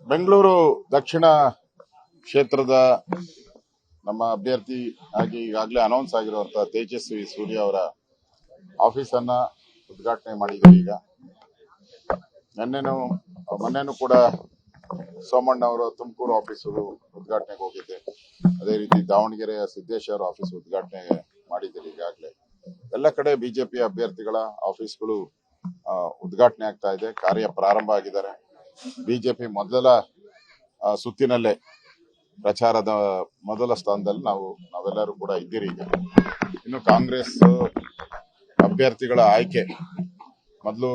ಬೆಂಗಳೂರು ದಕ್ಷಿಣ ಕ್ಷೇತ್ರದ ನಮ್ಮ ಅಭ್ಯರ್ಥಿ ಆಗಿ ಈಗಾಗಲೇ ಅನೌನ್ಸ್ ಆಗಿರುವಂತಹ ತೇಜಸ್ವಿ ಸೂರ್ಯ ಅವರ ಆಫೀಸ್ ಅನ್ನ ಉದ್ಘಾಟನೆ ಮಾಡಿದ್ದೀವಿ. ಈಗ ಮೊನ್ನೆನೂ ಕೂಡ ಸೋಮಣ್ಣ ಅವರು ತುಮಕೂರು ಆಫೀಸ್ ಉದ್ಘಾಟನೆಗೆ ಹೋಗಿದ್ದೆ. ಅದೇ ರೀತಿ ದಾವಣಗೆರೆಯ ಸಿದ್ದೇಶ್ ಅವರ ಆಫೀಸ್ ಉದ್ಘಾಟನೆ ಮಾಡಿದ್ದೀರಿ. ಈಗಾಗಲೇ ಎಲ್ಲ ಕಡೆ ಬಿಜೆಪಿ ಅಭ್ಯರ್ಥಿಗಳ ಆಫೀಸ್ಗಳು ಉದ್ಘಾಟನೆ ಆಗ್ತಾ ಇದೆ. ಕಾರ್ಯ ಪ್ರಾರಂಭ ಆಗಿದ್ದಾರೆ. ಬಿಜೆಪಿ ಮೊದಲ ಸುತ್ತಿನಲ್ಲೇ ಪ್ರಚಾರದ ಮೊದಲ ಸ್ಥಾನದಲ್ಲಿ ನಾವೆಲ್ಲರೂ ಕೂಡ ಇದ್ದೀರಿ. ಈಗ ಇನ್ನು ಕಾಂಗ್ರೆಸ್ ಅಭ್ಯರ್ಥಿಗಳ ಆಯ್ಕೆ ಮೊದಲು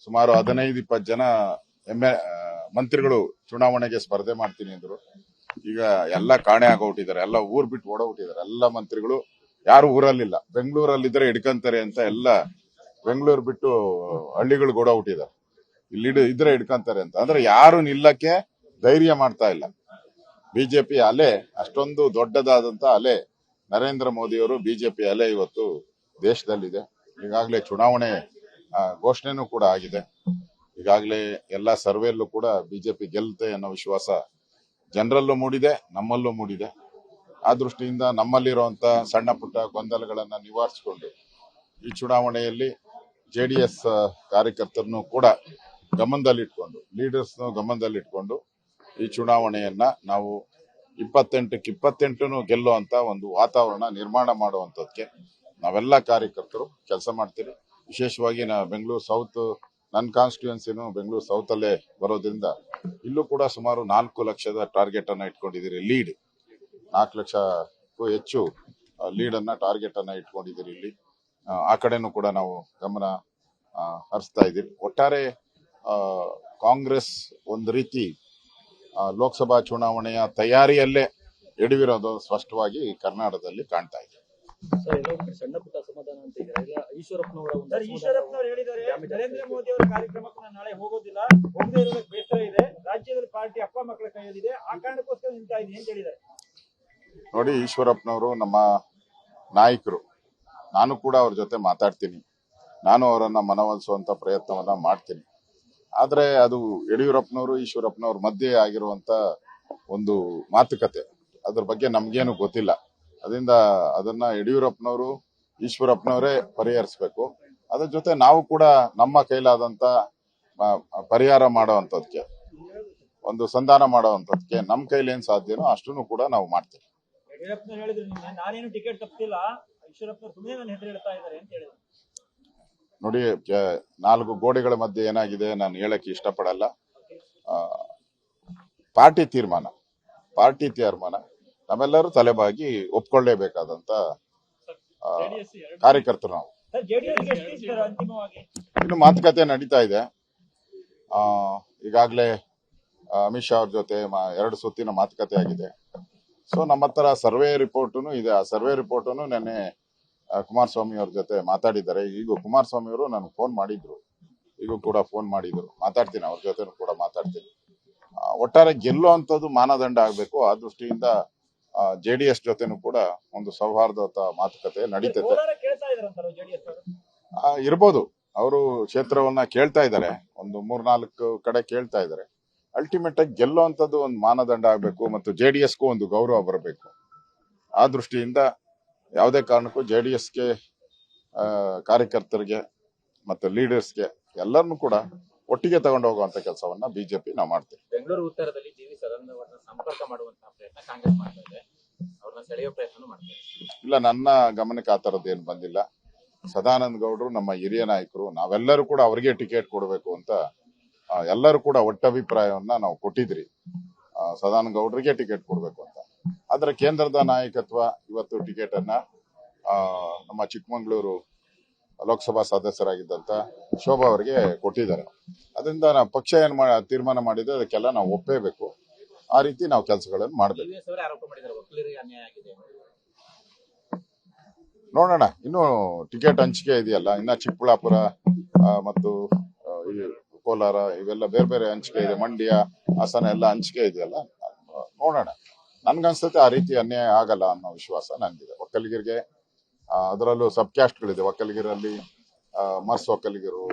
ಸುಮಾರು 15-20 ಜನ ಮಂತ್ರಿಗಳು ಚುನಾವಣೆಗೆ ಸ್ಪರ್ಧೆ ಮಾಡ್ತೀನಿ ಅಂದ್ರು. ಈಗ ಎಲ್ಲ ಕಾಣೆ ಆಗೋಗ್ಬಿಟ್ಟಿದ್ದಾರೆ. ಎಲ್ಲ ಊರ್ ಬಿಟ್ಟು ಓಡೋಗ್ಬಿಟ್ಟಿದ್ದಾರೆ. ಎಲ್ಲ ಮಂತ್ರಿಗಳು ಯಾರು ಊರಲ್ಲಿಲ್ಲ. ಬೆಂಗಳೂರಲ್ಲಿದ್ರೆ ಹಿಡ್ಕಂತಾರೆ ಅಂತ ಎಲ್ಲ ಬೆಂಗಳೂರು ಬಿಟ್ಟು ಹಳ್ಳಿಗಳಿಗೆ ಓಡೋಗ್ಬಿಟ್ಟಿದ್ದಾರೆ. ಇಲ್ಲಿ ಇದ್ರೆ ಹಿಡ್ಕಂತಾರೆ ಅಂತ. ಅಂದ್ರೆ ಯಾರು ನಿಲ್ಲಕ್ಕೆ ಧೈರ್ಯ ಮಾಡ್ತಾ ಇಲ್ಲ. ಬಿಜೆಪಿ ಅಲೆ ಅಷ್ಟೊಂದು ದೊಡ್ಡದಾದಂತ ಅಲೆ, ನರೇಂದ್ರ ಮೋದಿಯವರು ಬಿಜೆಪಿ ಅಲೆ ಇವತ್ತು ದೇಶದಲ್ಲಿದೆ. ಈಗಾಗಲೇ ಚುನಾವಣೆ ಘೋಷಣೆನೂ ಕೂಡ ಆಗಿದೆ. ಈಗಾಗಲೇ ಎಲ್ಲಾ ಸರ್ವೆಯಲ್ಲೂ ಕೂಡ ಬಿಜೆಪಿ ಗೆಲ್ಲುತ್ತೆ ಅನ್ನೋ ವಿಶ್ವಾಸ ಜನರಲ್ಲೂ ಮೂಡಿದೆ, ನಮ್ಮಲ್ಲೂ ಮೂಡಿದೆ. ಆ ದೃಷ್ಟಿಯಿಂದ ನಮ್ಮಲ್ಲಿರುವಂತ ಸಣ್ಣ ಪುಟ್ಟ ಗೊಂದಲಗಳನ್ನ ನಿವಾರಿಸಿಕೊಂಡು ಈ ಚುನಾವಣೆಯಲ್ಲಿ ಜೆಡಿಎಸ್ ಕಾರ್ಯಕರ್ತರನ್ನು ಕೂಡ ಗಮನದಲ್ಲಿಟ್ಕೊಂಡು, ಲೀಡರ್ಸ್ನು ಗಮನದಲ್ಲಿಟ್ಕೊಂಡು ಈ ಚುನಾವಣೆಯನ್ನ ನಾವು 28ಕ್ಕೆ 28 ಗೆಲ್ಲುವಂತ ಒಂದು ವಾತಾವರಣ ನಿರ್ಮಾಣ ಮಾಡುವಂತದಕ್ಕೆ ನಾವೆಲ್ಲ ಕಾರ್ಯಕರ್ತರು ಕೆಲಸ ಮಾಡ್ತೀವಿ. ವಿಶೇಷವಾಗಿ ಬೆಂಗಳೂರು ಸೌತ್, ನನ್ನ ಕಾನ್ಸ್ಟಿಟ್ಯೂನ್ಸಿನು ಬೆಂಗಳೂರು ಸೌತ್ ಅಲ್ಲೇ ಬರೋದ್ರಿಂದ ಇಲ್ಲೂ ಕೂಡ ಸುಮಾರು 4 ಲಕ್ಷದ ಟಾರ್ಗೆಟ್ ಅನ್ನ ಇಟ್ಕೊಂಡಿದ್ದೀರಿ. ಲೀಡ್ 4 ಲಕ್ಷಕ್ಕೂ ಹೆಚ್ಚು ಲೀಡ್ ಅನ್ನ ಟಾರ್ಗೆಟ್ ಅನ್ನ ಇಟ್ಕೊಂಡಿದ್ದೀರಿ. ಇಲ್ಲಿ ಆ ಕಡೆನೂ ಕೂಡ ನಾವು ಗಮನ ಹರಿಸ್ತಾ ಇದ್ದೀವಿ. ಒಟ್ಟಾರೆ ಕಾಂಗ್ರೆಸ್ ಒಂದು ರೀತಿ ಲೋಕಸಭಾ ಚುನಾವಣೆಯ ತಯಾರಿಯಲ್ಲೇ ಎಡವಿರೋದು ಸ್ಪಷ್ಟವಾಗಿ ಕರ್ನಾಟಕದಲ್ಲಿ ಕಾಣ್ತಾ ಇದೆ. ಸಣ್ಣ ಪುಟ್ಟ ಅಸಮಾಧಾನ ಅಂತ ಇದ್ದಾರೆ. ಈಶ್ವರಪ್ಪನವರು ಹೇಳಿದ್ದಾರೆ, ನರೇಂದ್ರ ಮೋದಿ ಅವರ ಕಾರ್ಯಕ್ರಮಕ್ಕೆ ನಾನು ನಾಳೆ ಹೋಗೋದಿಲ್ಲ, ಹೋಗದೇ ಇರೋದಕ್ಕೆ ಬೇಸರ ಇದೆ, ರಾಜ್ಯದಲ್ಲಿ ಪಾರ್ಟಿ ಅಪ್ಪ ಮಕ್ಕಳ ಕೈಯಲ್ಲಿದೆ, ಆ ಕಾರಣಕ್ಕೋಸ್ಕರ ನಿಂತಾ ಇದೆ ಅಂತ ಹೇಳಿದ್ದಾರೆ. ನೋಡಿ, ಈಶ್ವರಪ್ಪನವರು ನಮ್ಮ ನಾಯಕರು. ನಾನು ಕೂಡ ಅವ್ರ ಜೊತೆ ಮಾತಾಡ್ತೀನಿ. ನಾನು ಅವರನ್ನ ಮನವೊಲಿಸುವಂತ ಪ್ರಯತ್ನವನ್ನ ಮಾಡ್ತೀನಿ. ಆದ್ರೆ ಅದು ಯಡಿಯೂರಪ್ಪನವರು ಈಶ್ವರಪ್ಪನವ್ರ ಮಧ್ಯೆ ಆಗಿರುವಂತ ಒಂದು ಮಾತುಕತೆ, ಅದ್ರ ಬಗ್ಗೆ ನಮ್ಗೇನು ಗೊತ್ತಿಲ್ಲ. ಅದರಿಂದ ಅದನ್ನ ಯಡಿಯೂರಪ್ಪನವರು ಈಶ್ವರಪ್ಪನವರೇ ಪರಿಹರಿಸಬೇಕು. ಅದ್ರ ಜೊತೆ ನಾವು ಕೂಡ ನಮ್ಮ ಕೈಲಾದಂತ ಪರಿಹಾರ ಮಾಡುವಂತದಕ್ಕೆ, ಒಂದು ಸಂಧಾನ ಮಾಡುವಂತದಕ್ಕೆ ನಮ್ಮ ಕೈಲಿ ಏನ್ ಸಾಧ್ಯನೋ ಅಷ್ಟನ್ನು ಕೂಡ ನಾವು ಮಾಡ್ತೀವಿ. ಯಡಿಯೂರಪ್ಪನವರು ಹೇಳಿದ್ರು, ನಾನೇನು ಟಿಕೆಟ್ ತಪ್ಪಿಲ್ಲ, ಈಶ್ವರಪ್ಪನವರು ಸುಮ್ಮನೆ ನನ್ನ ಹೆಸರು ಹೇಳ್ತಾ ಇದ್ದಾರೆ ಅಂತ ಹೇಳಿದ್ರು. ನೋಡಿ, 4 ಗೋಡೆಗಳ ಮಧ್ಯೆ ಏನಾಗಿದೆ ನಾನು ಹೇಳಕ್ಕೆ ಇಷ್ಟಪಡಲ್ಲ. ಪಾರ್ಟಿ ತೀರ್ಮಾನ ನಾವೆಲ್ಲರೂ ತಲೆಬಾಗಿ ಒಪ್ಕೊಳ್ಳೇಬೇಕಾದಂತ ಕಾರ್ಯಕರ್ತರು ನಾವು. ಇನ್ನು ಮಾತುಕತೆ ನಡೀತಾ ಇದೆ. ಈಗಾಗಲೇ ಅಮಿತ್ ಶಾ ಅವ್ರ ಜೊತೆ 2 ಸುತ್ತಿನ ಮಾತುಕತೆ ಆಗಿದೆ. ಸೊ ನಮ್ಮ ಹತ್ರ ಸರ್ವೆ ರಿಪೋರ್ಟನು ಇದೆ. ಆ ಸರ್ವೆ ರಿಪೋರ್ಟನು ನೆನ್ನೆ ಕುಮಾರಸ್ವಾಮಿ ಅವ್ರ ಜೊತೆ ಮಾತಾಡಿದ್ದಾರೆ. ಈಗ ಕುಮಾರಸ್ವಾಮಿ ಅವರು ನನಗೆ ಫೋನ್ ಮಾಡಿದ್ರು, ಈಗೂ ಕೂಡ ಫೋನ್ ಮಾಡಿದ್ರು. ಮಾತಾಡ್ತೀನಿ, ಅವ್ರ ಜೊತೆ ಕೂಡ ಮಾತಾಡ್ತೀನಿ. ಒಟ್ಟಾರೆ ಗೆಲ್ಲುವಂಥದ್ದು ಮಾನದಂಡ ಆಗ್ಬೇಕು. ಆ ದೃಷ್ಟಿಯಿಂದ ಜೆಡಿಎಸ್ ಜೊತೆನೂ ಕೂಡ ಒಂದು ಸೌಹಾರ್ದತ ಮಾತುಕತೆ ನಡೀತೈತೆ. ಇರ್ಬೋದು, ಅವರು ಕ್ಷೇತ್ರವನ್ನ ಕೇಳ್ತಾ ಇದ್ದಾರೆ, ಒಂದು 3-4 ಕಡೆ ಕೇಳ್ತಾ ಇದ್ದಾರೆ. ಅಲ್ಟಿಮೇಟ್ ಆಗಿ ಗೆಲ್ಲುವಂಥದ್ದು ಒಂದು ಮಾನದಂಡ ಆಗ್ಬೇಕು ಮತ್ತು ಜೆಡಿಎಸ್ಗೂ ಒಂದು ಗೌರವ ಬರಬೇಕು. ಆ ದೃಷ್ಟಿಯಿಂದ ಯಾವುದೇ ಕಾರಣಕ್ಕೂ ಜೆಡಿಎಸ್ಗೆ, ಕಾರ್ಯಕರ್ತರಿಗೆ ಮತ್ತು ಲೀಡರ್ಸ್ಗೆ ಎಲ್ಲರನ್ನೂ ಕೂಡ ಒಟ್ಟಿಗೆ ತಗೊಂಡು ಹೋಗುವಂತ ಕೆಲಸವನ್ನ ಬಿಜೆಪಿ ನಾವು ಮಾಡ್ತೀವಿ. ಬೆಂಗಳೂರು ಉತ್ತರದಲ್ಲಿ ಜಿ ವಿ ಸದಾನಂದ ಸಂಪರ್ಕ ಮಾಡುವಂತಹ ಪ್ರಯತ್ನ ಕಾಂಗ್ರೆಸ್ ಮಾಡ್ತಾ ಇದೆ, ಅವ್ರನ್ನ ಸೆಳೆಯೋ ಪ್ರಯತ್ನ ಮಾಡ್ತಾರೆ. ಇಲ್ಲ, ನನ್ನ ಗಮನಕ್ಕೆ ಆ ತರದ್ದು ಏನು ಬಂದಿಲ್ಲ. ಸದಾನಂದ ಗೌಡರು ನಮ್ಮ ಹಿರಿಯ ನಾಯಕರು. ನಾವೆಲ್ಲರೂ ಕೂಡ ಅವರಿಗೆ ಟಿಕೆಟ್ ಕೊಡಬೇಕು ಅಂತ ಎಲ್ಲರೂ ಕೂಡ ಒಟ್ಟಭಿಪ್ರಾಯವನ್ನ ನಾವು ಕೊಟ್ಟಿದ್ರಿ. ಸದಾನಂದ ಗೌಡರಿಗೆ ಟಿಕೆಟ್ ಕೊಡಬೇಕು ಅಂತ. ಆದ್ರೆ ಕೇಂದ್ರದ ನಾಯಕತ್ವ ಇವತ್ತು ಟಿಕೆಟ್ ಅನ್ನ ನಮ್ಮ ಚಿಕ್ಕಮಗಳೂರು ಲೋಕಸಭಾ ಸದಸ್ಯರಾಗಿದ್ದಂತ ಶೋಭಾ ಅವರಿಗೆ ಕೊಟ್ಟಿದ್ದಾರೆ. ಅದರಿಂದ ನಾವು ಪಕ್ಷ ಏನ್ ತೀರ್ಮಾನ ಮಾಡಿದ್ರೆ ಅದಕ್ಕೆಲ್ಲ ನಾವು ಒಪ್ಪೇಬೇಕು. ಆ ರೀತಿ ನಾವು ಕೆಲಸಗಳನ್ನು ಮಾಡಬೇಕು. ನೋಡೋಣ, ಇನ್ನು ಟಿಕೆಟ್ ಹಂಚಿಕೆ ಇದೆಯಲ್ಲ, ಇನ್ನ ಚಿಕ್ಕಬಳ್ಳಾಪುರ ಮತ್ತು ಕೋಲಾರ ಇವೆಲ್ಲ ಬೇರೆ ಬೇರೆ ಹಂಚಿಕೆ ಇದೆ, ಮಂಡ್ಯ, ಹಾಸನ ಎಲ್ಲ ಹಂಚಿಕೆ ಇದೆಯಲ್ಲ, ನೋಡೋಣ. ನನ್ಗನ್ಸುತ್ತೆ ಆ ರೀತಿ ಅನ್ಯಾಯ ಆಗಲ್ಲ ಅನ್ನೋ ವಿಶ್ವಾಸ ನನಗಿದೆ. ಒಕ್ಕಲಿಗರಿಗೆ, ಅದರಲ್ಲೂ ಸಬ್ ಕ್ಯಾಸ್ಟ್ಗಳಿದೆ. ಒಕ್ಕಲಿಗರಲ್ಲಿ ಮರ್ಸ್ ಒಕ್ಕಲಿಗರು,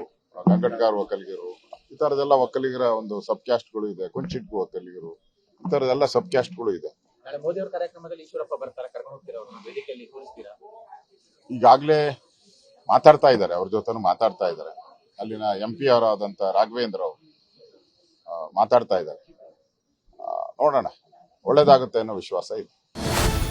ಗಂಗಟ್ಗಾರ್ ಒಕ್ಕಲಿಗರು, ಈ ತರದೆಲ್ಲ ಒಕ್ಕಲಿಗರ ಒಂದು ಸಬ್ ಕ್ಯಾಸ್ಟ್ಗಳು ಇದೆ, ಕುಂಚಿಟ್ಗು ಒಕ್ಕಲಿಗರು, ಈ ತರದೆಲ್ಲ ಸಬ್ ಕ್ಯಾಸ್ಟ್ಗಳು ಇದೆ. ನಾಳೆ ಮೋದಿ ಅವರ ಕಾರ್ಯಕ್ರಮದಲ್ಲಿ ಈಶ್ವರಪ್ಪ ಬರ್ತಾರೆ, ಕರ್ಕೊಂಡು ಹೋಗ್ತೀರಾ ಅವ್ರನ್ನ ವೇದಿಕೆಯಲ್ಲಿ ತೋರಿಸ್ತೀರಾ? ಈಗಾಗಲೇ ಮಾತಾಡ್ತಾ ಇದ್ದಾರೆ, ಅವ್ರ ಜೊತೆ ಮಾತಾಡ್ತಾ ಇದ್ದಾರೆ. ಅಲ್ಲಿನ MP ಅವರಾದಂತ ರಾಘವೇಂದ್ರ ಅವರು ಮಾತಾಡ್ತಾ ಇದ್ದಾರೆ. ನೋಡೋಣ, ಒಳ್ಳೇದಾಗುತ್ತೆ ಅನ್ನೋ ವಿಶ್ವಾಸ ಇದೆ.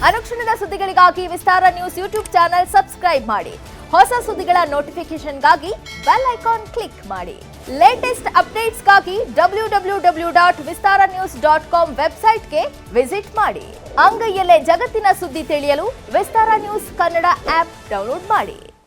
ಅನುಕ್ಷಣದ ಸುದ್ದಿಗಳಿಗಾಗಿ ವಿಸ್ತಾರ ನ್ಯೂಸ್ ಯೂಟ್ಯೂಬ್ ಚಾನೆಲ್ ಸಬ್ಸ್ಕ್ರೈಬ್ ಮಾಡಿ. ಹೊಸ ಸುದ್ದಿಗಳ ನೋಟಿಫಿಕೇಶನ್ಗಾಗಿ ಬೆಲ್ ಐಕಾನ್ ಕ್ಲಿಕ್ ಮಾಡಿ. ಲೇಟೆಸ್ಟ್ ಅಪ್ಡೇಟ್ಸ್ಗಾಗಿ www.vistaranews.com ವೆಬ್ಸೈಟ್ಗೆ ವಿಸಿಟ್ ಮಾಡಿ. ಅಂಗೈಯಲ್ಲೇ ಜಗತ್ತಿನ ಸುದ್ದಿ ತಿಳಿಯಲು ವಿಸ್ತಾರ ನ್ಯೂಸ್ ಕನ್ನಡ ಆಪ್ ಡೌನ್ಲೋಡ್ ಮಾಡಿ.